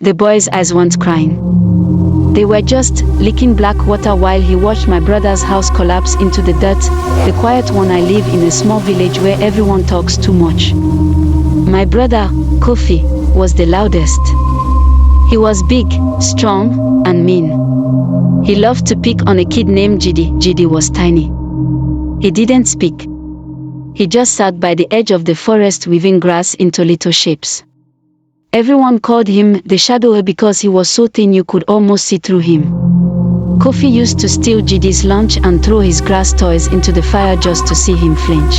The boy's eyes weren't crying. They were just licking black water while he watched my brother's house collapse into the dirt. The quiet one. I live in a small village where everyone talks too much. My brother, Kofi, was the loudest. He was big, strong, and mean. He loved to pick on a kid named Jidi. Jidi was tiny. He didn't speak. He just sat by the edge of the forest weaving grass into little shapes. Everyone called him the shadower because he was so thin you could almost see through him. Kofi used to steal Jidi's lunch and throw his grass toys into the fire just to see him flinch.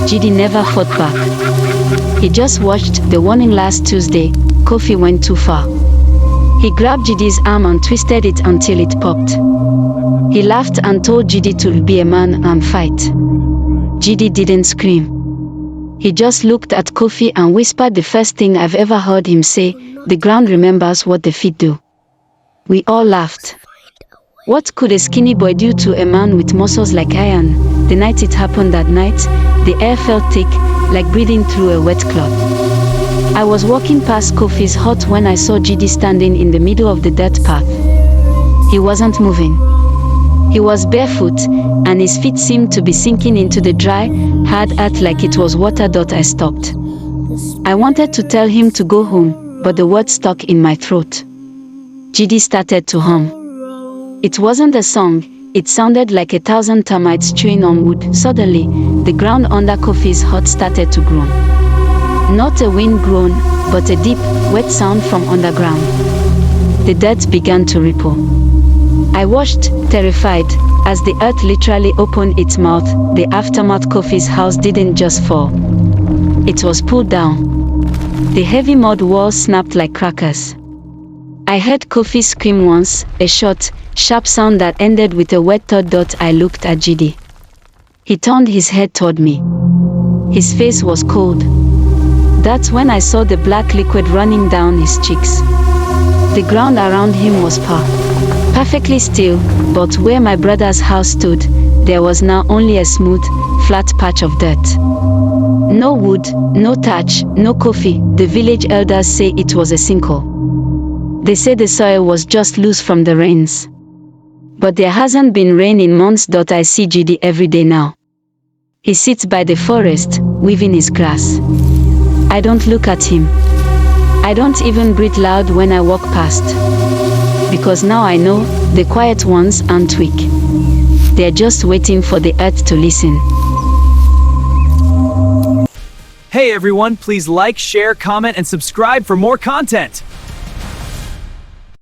Jidi never fought back. He just watched. The warning last Tuesday, Kofi went too far. He grabbed Jidi's arm and twisted it until it popped. He laughed and told Jidi to be a man and fight. Jidi didn't scream. He just looked at Kofi and whispered the first thing I've ever heard him say, "The ground remembers what the feet do." We all laughed. What could a skinny boy do to a man with muscles like iron? The night it happened, that night, the air felt thick, like breathing through a wet cloth. I was walking past Kofi's hut when I saw Jidi standing in the middle of the dirt path. He wasn't moving. He was barefoot, and his feet seemed to be sinking into the dry, hard earth like it was water. I stopped. I wanted to tell him to go home, but the words stuck in my throat. Jidi started to hum. It wasn't a song, it sounded like 1,000 termites chewing on wood. Suddenly, the ground under Kofi's hut started to groan. Not a wind groan, but a deep, wet sound from underground. The dirt began to ripple. I watched, terrified, as the earth literally opened its mouth. The aftermath. Kofi's house didn't just fall. It was pulled down. The heavy mud walls snapped like crackers. I heard Kofi scream once, a short, sharp sound that ended with a wet thud. I looked at Jidi. He turned his head toward me. His face was cold. That's when I saw the black liquid running down his cheeks. The ground around him was perfectly still, but where my brother's house stood, there was now only a smooth, flat patch of dirt. No wood, no thatch, no Kofi. The village elders say it was a sinkhole. They say the soil was just loose from the rains. But there hasn't been rain in months. I see Jidi every day now. He sits by the forest, weaving his grass. I don't look at him. I don't even breathe loud when I walk past. Because now I know, the quiet ones aren't weak. They're just waiting for the earth to listen. Hey everyone, please like, share, comment, and subscribe for more content.